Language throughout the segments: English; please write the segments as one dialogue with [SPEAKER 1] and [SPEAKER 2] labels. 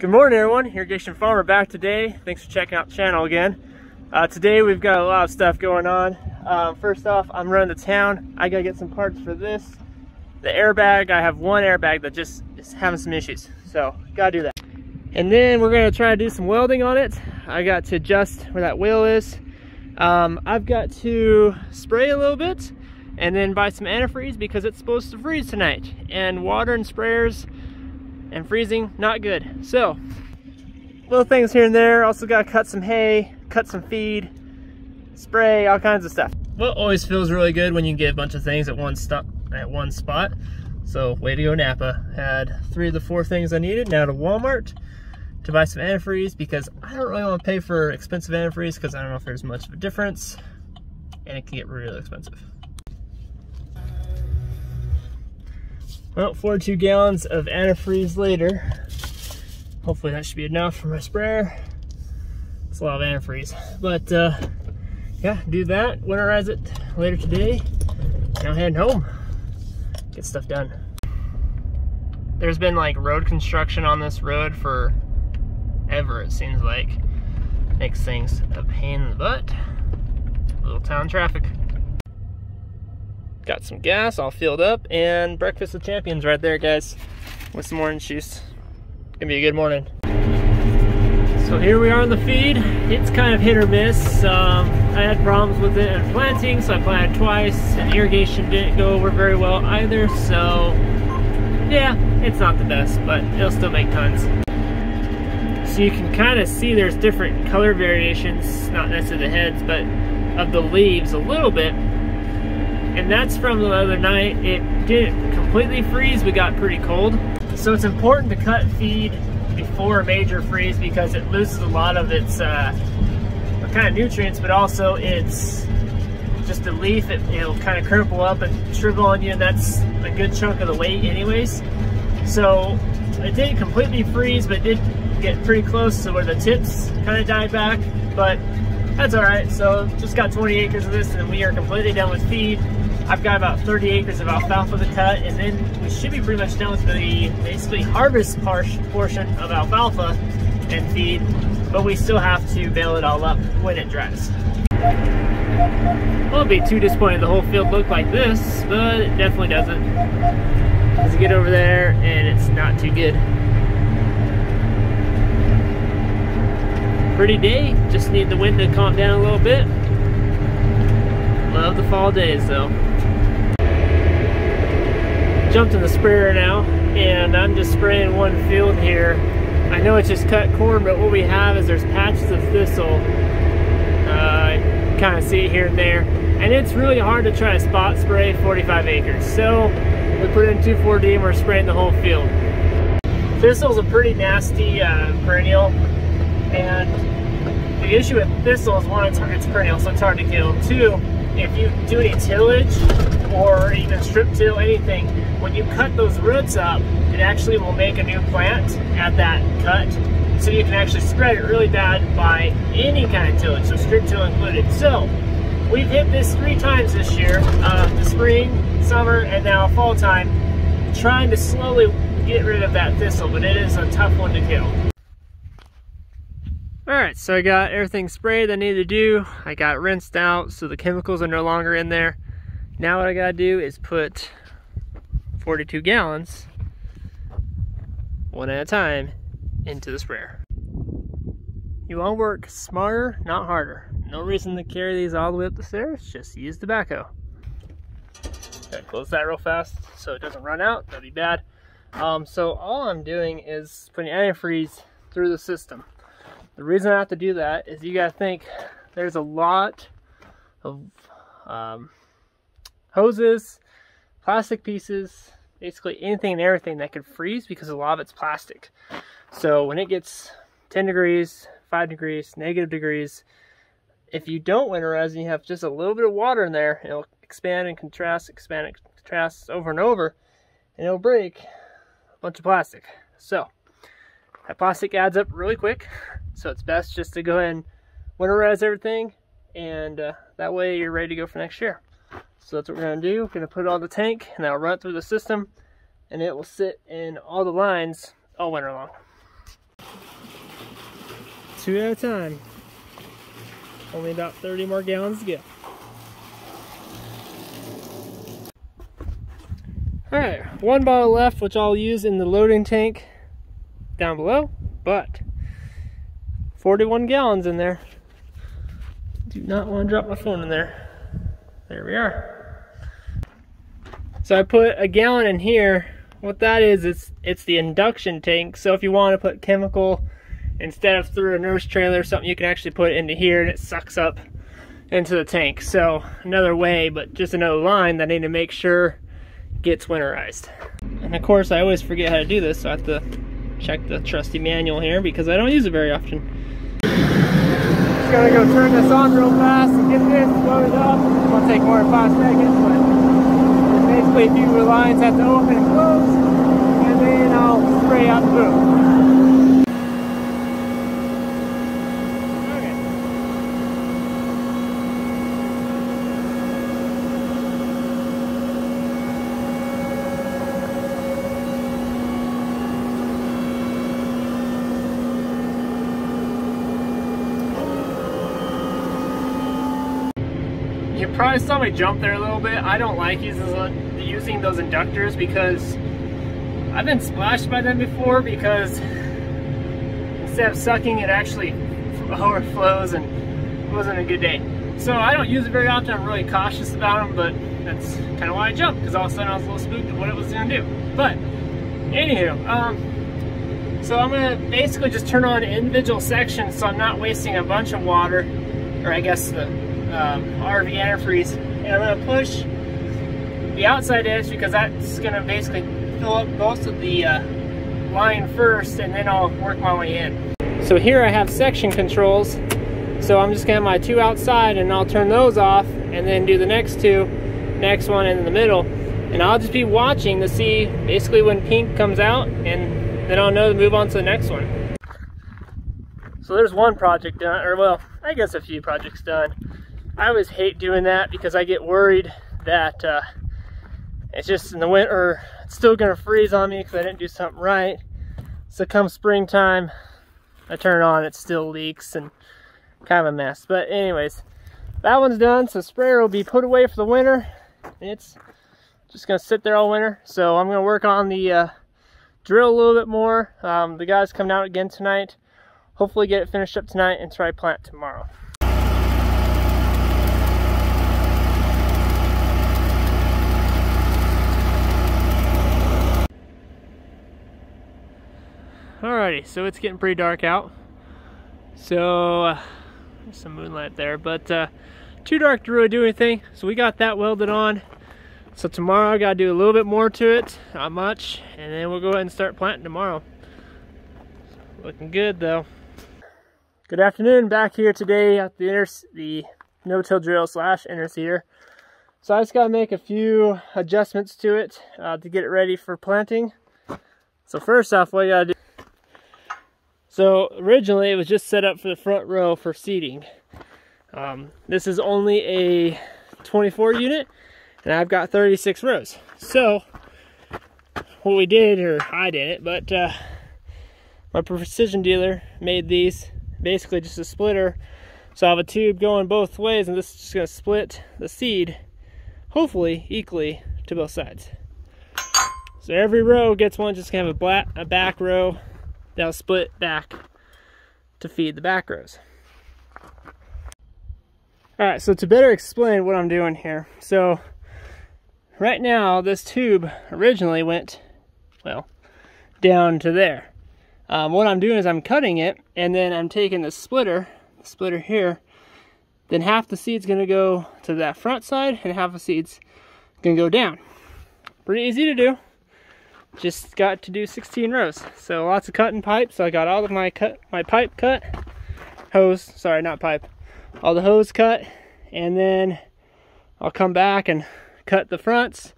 [SPEAKER 1] Good morning, everyone. Irrigation Farmer back today. Thanks for checking out the channel again. Today we've got a lot of stuff going on. First off, I'm running to town. I gotta get some parts for this. The airbag, I have one airbag that just is having some issues, so gotta do that. And then we're gonna try to do some welding on it. I got to adjust where that wheel is. I've got to spray a little bit and then buy some antifreeze because it's supposed to freeze tonight. And water and sprayers and freezing, not good. So, little things here and there. Also gotta cut some hay, cut some feed, spray, all kinds of stuff. Well, it always feels really good when you get a bunch of things at one spot. So, way to go, Napa. Had 3 of the 4 things I needed. Now to Walmart to buy some antifreeze because I don't really want to pay for expensive antifreeze because I don't know if there's much of a difference and it can get really expensive. Well, 42 gallons of antifreeze later. Hopefully that should be enough for my sprayer. It's a lot of antifreeze. But yeah, do that, winterize it later today. Now heading home, get stuff done. There's been like road construction on this road for ever, it seems like. Makes things a pain in the butt. Little town traffic. Got some gas all filled up and breakfast with champions right there, guys, with some orange juice. Gonna be a good morning. So here we are on the feed. It's kind of hit or miss. I had problems with it in planting, so I planted twice, and irrigation didn't go over very well either, so yeah, it's not the best, but it'll still make tons. So you can kind of see there's different color variations, not necessarily the heads, but of the leaves a little bit. And that's from the other night. It didn't completely freeze, we got pretty cold. So it's important to cut feed before a major freeze because it loses a lot of its kind of nutrients, but also it's just a leaf, it'll kind of crumple up and shrivel on you, and that's a good chunk of the weight anyways. So it didn't completely freeze, but it did get pretty close to where the tips kind of died back, but that's all right. So just got 20 acres of this and we are completely done with feed. I've got about 30 acres of alfalfa to cut, and then we should be pretty much done with the basically harvest portion of alfalfa and feed, but we still have to bale it all up when it dries. Won't be too disappointed the whole field looked like this, but it definitely doesn't. As you get over there and it's not too good. Pretty day, just need the wind to calm down a little bit. Love the fall days though. Jumped in the sprayer now, and I'm just spraying one field here. I know it's just cut corn, but what we have is there's patches of thistle. Kind of see it here and there. And it's really hard to try to spot spray 45 acres. So we put in 2,4-D and we're spraying the whole field. Thistle's a pretty nasty perennial. And the issue with thistle is, one, it's perennial, so it's hard to kill. 2, if you do any tillage or even strip till anything, when you cut those roots up, it actually will make a new plant at that cut. So you can actually spread it really bad by any kind of tillage, so strip till included. So we've hit this 3 times this year, the spring, summer, and now fall time, trying to slowly get rid of that thistle, but it is a tough one to kill. Alright, so I got everything sprayed I need to do. I got rinsed out so the chemicals are no longer in there. Now what I gotta do is put 42 gallons, one at a time, into the sprayer. You wanna work smarter, not harder. No reason to carry these all the way up the stairs, just use the backhoe. Gotta close that real fast so it doesn't run out, that'd be bad. So all I'm doing is putting antifreeze through the system. The reason I have to do that is you gotta think there's a lot of hoses, plastic pieces, basically anything and everything that could freeze because a lot of it's plastic. So when it gets 10 degrees, 5 degrees, negative degrees, if you don't winterize and you have just a little bit of water in there, it'll expand and contrast over and over, and it'll break a bunch of plastic. So that plastic adds up really quick, so it's best just to go ahead and winterize everything, and that way you're ready to go for next year. So that's what we're going to do. We're going to put it on the tank, and that'll run through the system, and it will sit in all the lines all winter long. 2 at a time. Only about 30 more gallons to go. Alright, 1 bottle left, which I'll use in the loading tank down below, but 41 gallons in there. Do not want to drop my phone in there. There we are. So I put a gallon in here. What that is, it's the induction tank. So if you want to put chemical instead of through a nurse trailer or something, you can actually put it into here and it sucks up into the tank. So another way, but just another line that I need to make sure gets winterized. And of course I always forget how to do this, so I have to check the trusty manual here because I don't use it very often. Just gotta go turn this on real fast and get this loaded up. It's gonna take more than 5 seconds, but basically a few lines have to open and close, and then I'll spray out the boom. You probably saw me jump there a little bit. I don't like using those inductors because I've been splashed by them before, because instead of sucking, it actually overflows, and it wasn't a good day. So I don't use it very often. I'm really cautious about them, but that's kind of why I jumped, because all of a sudden I was a little spooked at what it was going to do. But anywho, so I'm going to basically just turn on individual sections so I'm not wasting a bunch of water, or I guess the RV antifreeze, and I'm going to push the outside edge because that's going to basically fill up most of the line first, and then I'll work my way in. So here I have section controls, so I'm just going to have my 2 outside, and I'll turn those off and then do the next 2, next one in the middle, and I'll just be watching to see basically when pink comes out, and then I'll know to move on to the next one. So there's one project done, or well, I guess a few projects done. I always hate doing that because I get worried that it's just in the winter, it's still gonna freeze on me because I didn't do something right. So come springtime, I turn it on, it still leaks and kind of a mess. But anyways, that one's done. So sprayer will be put away for the winter. It's just gonna sit there all winter. So I'm gonna work on the drill a little bit more. The guy's coming out again tonight. Hopefully get it finished up tonight and try plant tomorrow. Alrighty, so it's getting pretty dark out. So there's some moonlight there, but too dark to really do anything. So we got that welded on. So tomorrow I gotta do a little bit more to it, not much, and then we'll go ahead and start planting tomorrow. Looking good though. Good afternoon, back here today at the no-till drill / interseeder. So I just gotta make a few adjustments to it to get it ready for planting. So first off, what you gotta do. So originally it was just set up for the front row for seating. This is only a 24 unit, and I've got 36 rows. So what we did, or I didn't, but my precision dealer made these basically just a splitter. So I have a tube going both ways, and this is just gonna split the seed, hopefully equally to both sides. So every row gets one, just gonna have a back row that'll split back to feed the back rows. Alright, so to better explain what I'm doing here. So right now this tube originally went, well, down to there. What I'm doing is I'm cutting it, and then I'm taking the splitter here, then half the seed's gonna go to that front side and half the seed's gonna go down. Pretty easy to do. Just got to do 16 rows. So lots of cutting pipe. So I got all of my pipe cut, hose, sorry, not pipe, all the hose cut, and then I'll come back and cut the fronts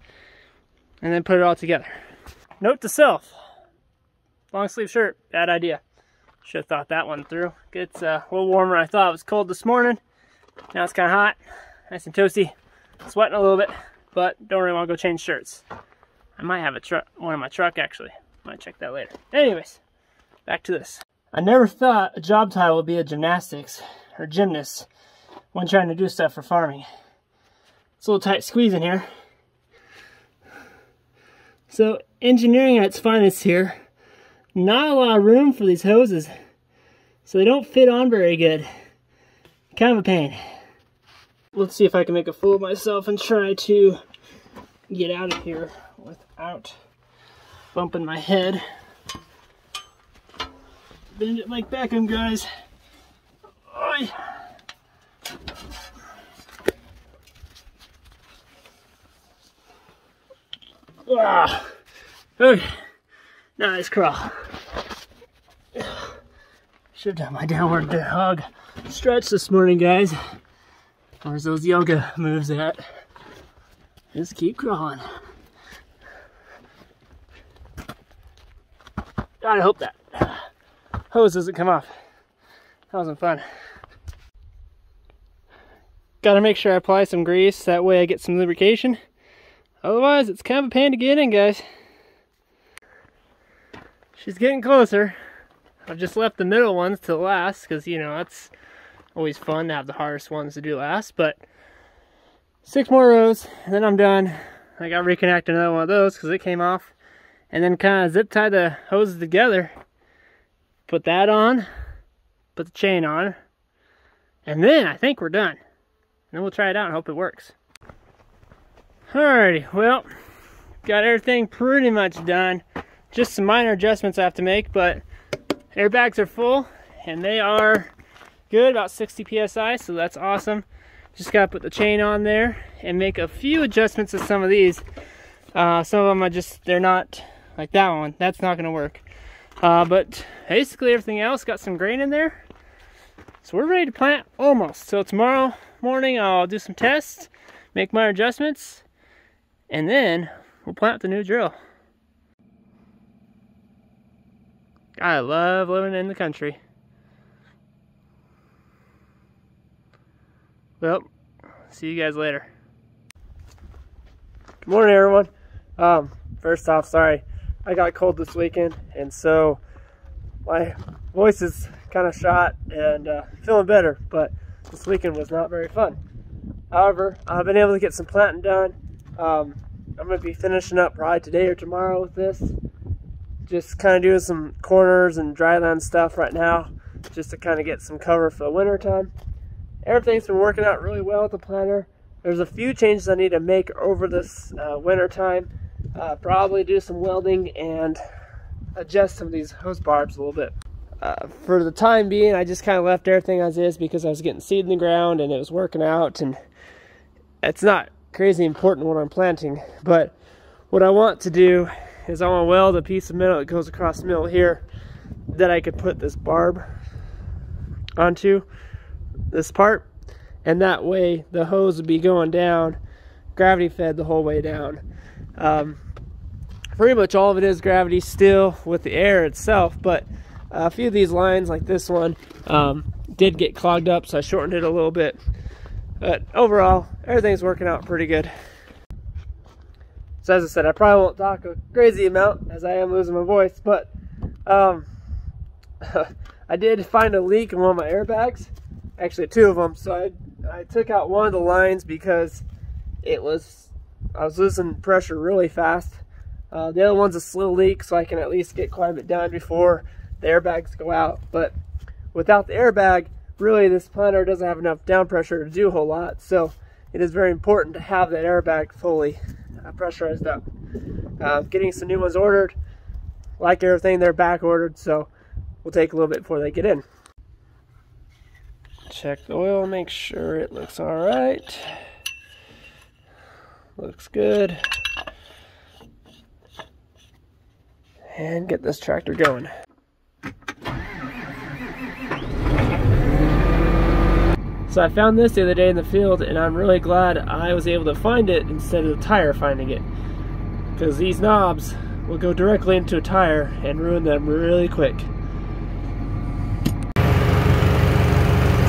[SPEAKER 1] and then put it all together. Note to self, long sleeve shirt, bad idea. Should have thought that one through. It's a little warmer than I thought. It was cold this morning. Now it's kind of hot, nice and toasty, sweating a little bit, but don't really want to go change shirts. I might have one in my truck actually. Might check that later. Anyways, back to this. I never thought a job title would be a gymnastics or gymnast when trying to do stuff for farming. It's a little tight squeeze in here. So engineering at its finest here. Not a lot of room for these hoses, so they don't fit on very good. Kind of a pain. Let's see if I can make a fool of myself and try to get out of here without bumping my head. Bend it like Beckham, guys. Oy. Ah. Okay. Nice crawl. Should have done my downward dog stretch this morning, guys. Where's those yoga moves at? Just keep crawling. God, I hope that hose doesn't come off. That wasn't fun. Gotta make sure I apply some grease, that way I get some lubrication. Otherwise, it's kind of a pain to get in, guys. She's getting closer. I've just left the middle ones to last, because, you know, that's always fun to have the hardest ones to do last. But 6 more rows, and then I'm done. I got to reconnect another one of those because it came off. And then kind of zip tie the hoses together. Put that on. Put the chain on. And then I think we're done. And then we'll try it out and hope it works. Alrighty, well, got everything pretty much done. Just some minor adjustments I have to make, but airbags are full and they are good, about 60 psi, so that's awesome. Just gotta put the chain on there and make a few adjustments to some of these. Some of them are just, they're not like that one. That's not gonna work. But basically everything else got some grain in there. So we're ready to plant almost. So tomorrow morning I'll do some tests, make minor adjustments, and then we'll plant the new drill. I love living in the country. Well, see you guys later. Good morning, everyone. First off, sorry, I got cold this weekend, and so my voice is kind of shot and feeling better, but this weekend was not very fun. However, I've been able to get some planting done. I'm going to be finishing up probably today or tomorrow with this. Just kind of doing some corners and dryland stuff right now, just to kind of get some cover for the winter time. Everything's been working out really well with the planter. There's a few changes I need to make over this winter time. Probably do some welding and adjust some of these hose barbs a little bit. For the time being, I just kind of left everything as is because I was getting seed in the ground and it was working out, and it's not crazy important what I'm planting. But what I want to do is I want to weld a piece of metal that goes across the middle here that I could put this barb onto this part, and that way the hose would be going down, gravity fed the whole way down. Pretty much all of it is gravity still with the air itself, but a few of these lines like this one did get clogged up, so I shortened it a little bit. But overall, everything's working out pretty good. So as I said, I probably won't talk a crazy amount as I am losing my voice, but I did find a leak in one of my airbags, actually 2 of them. So I took out one of the lines because I was losing pressure really fast. The other one's a slow leak, so I can at least get quite a bit done before the airbags go out. But without the airbag, really this planter doesn't have enough down pressure to do a whole lot, so it is very important to have that airbag fully pressurized up. Getting some new ones ordered. Like everything, they're back ordered, so we'll take a little bit before they get in. Check the oil, make sure it looks all right. Looks good. And get this tractor going. So I found this the other day in the field, and I'm really glad I was able to find it instead of the tire finding it, because these knobs will go directly into a tire and ruin them really quick.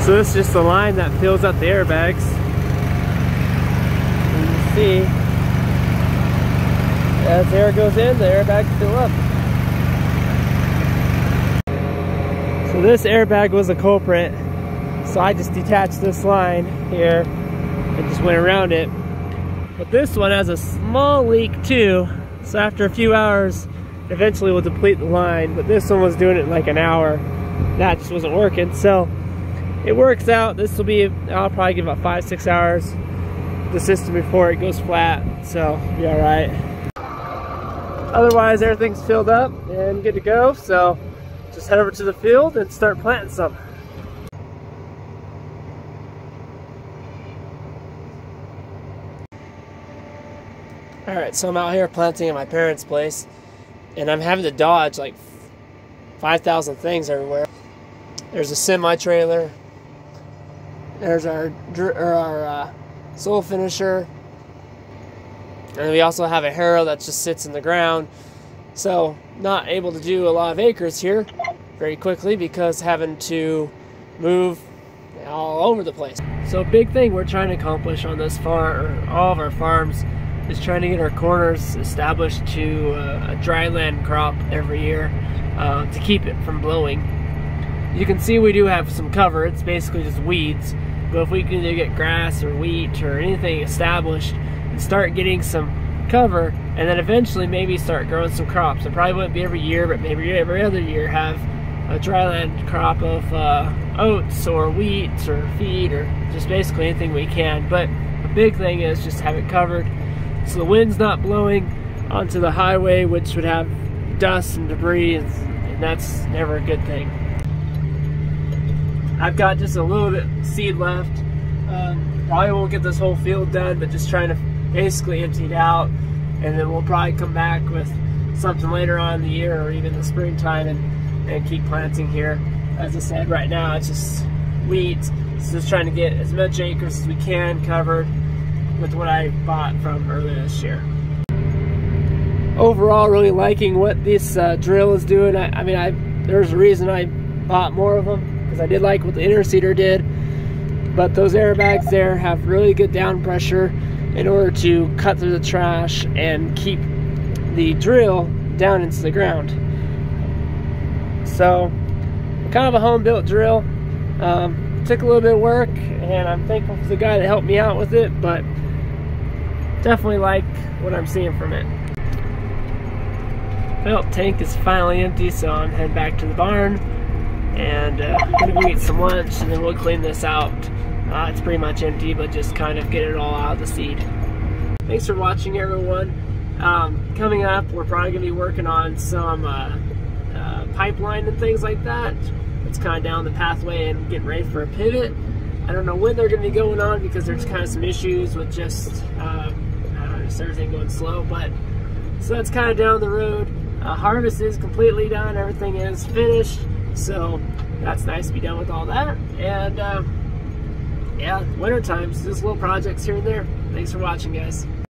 [SPEAKER 1] So this is just the line that fills up the airbags. And you can see, as air goes in, the airbags fill up. So this airbag was a culprit, so I just detached this line here and just went around it. But this one has a small leak too, so after a few hours eventually we'll deplete the line, but this one was doing it in like an hour. That just wasn't working, so it works out. This will be, I'll probably give about 5-6 hours the system before it goes flat, so be all right. Otherwise everything's filled up and good to go, so just head over to the field and start planting some. Alright, so I'm out here planting at my parents' place, and I'm having to dodge like 5,000 things everywhere. There's a semi-trailer, there's our soil finisher, and we also have a harrow that just sits in the ground. So not able to do a lot of acres here very quickly because having to move all over the place. So a big thing we're trying to accomplish on this farm, or all of our farms, is trying to get our corners established to a dry land crop every year to keep it from blowing. You can see we do have some cover. It's basically just weeds, but if we can either get grass or wheat or anything established and start getting some cover, and then eventually maybe start growing some crops. It probably wouldn't be every year, but maybe every other year have a dryland crop of oats or wheat or feed or just basically anything we can. But the big thing is just have it covered so the wind's not blowing onto the highway, which would have dust and debris, and that's never a good thing. I've got just a little bit of seed left. Probably won't get this whole field done, but just trying to basically empty it out, and then we'll probably come back with something later on in the year or even the springtime and keep planting here. As I said, right now it's just weeds. So just trying to get as much acres as we can covered with what I bought from earlier this year. Overall, really liking what this drill is doing. I mean, there's a reason I bought more of them, because I did like what the interseeder did, but those airbags there have really good down pressure in order to cut through the trash and keep the drill down into the ground. So, kind of a home-built drill. Took a little bit of work, and I'm thankful for the guy that helped me out with it, but definitely like what I'm seeing from it. Well, tank is finally empty, so I'm heading back to the barn, and gonna go eat some lunch, and then we'll clean this out. It's pretty much empty, but just kind of get it all out of the seed. Thanks for watching, everyone. Coming up, we're probably gonna be working on some pipeline and things like that. It's kind of down the pathway and getting ready for a pivot. I don't know when they're gonna be going on because there's kind of some issues with just, just everything going slow, but so that's kind of down the road. Harvest is completely done, everything is finished, so that's nice to be done with all that. And yeah, winter time, so just little projects here and there. Thanks for watching, guys.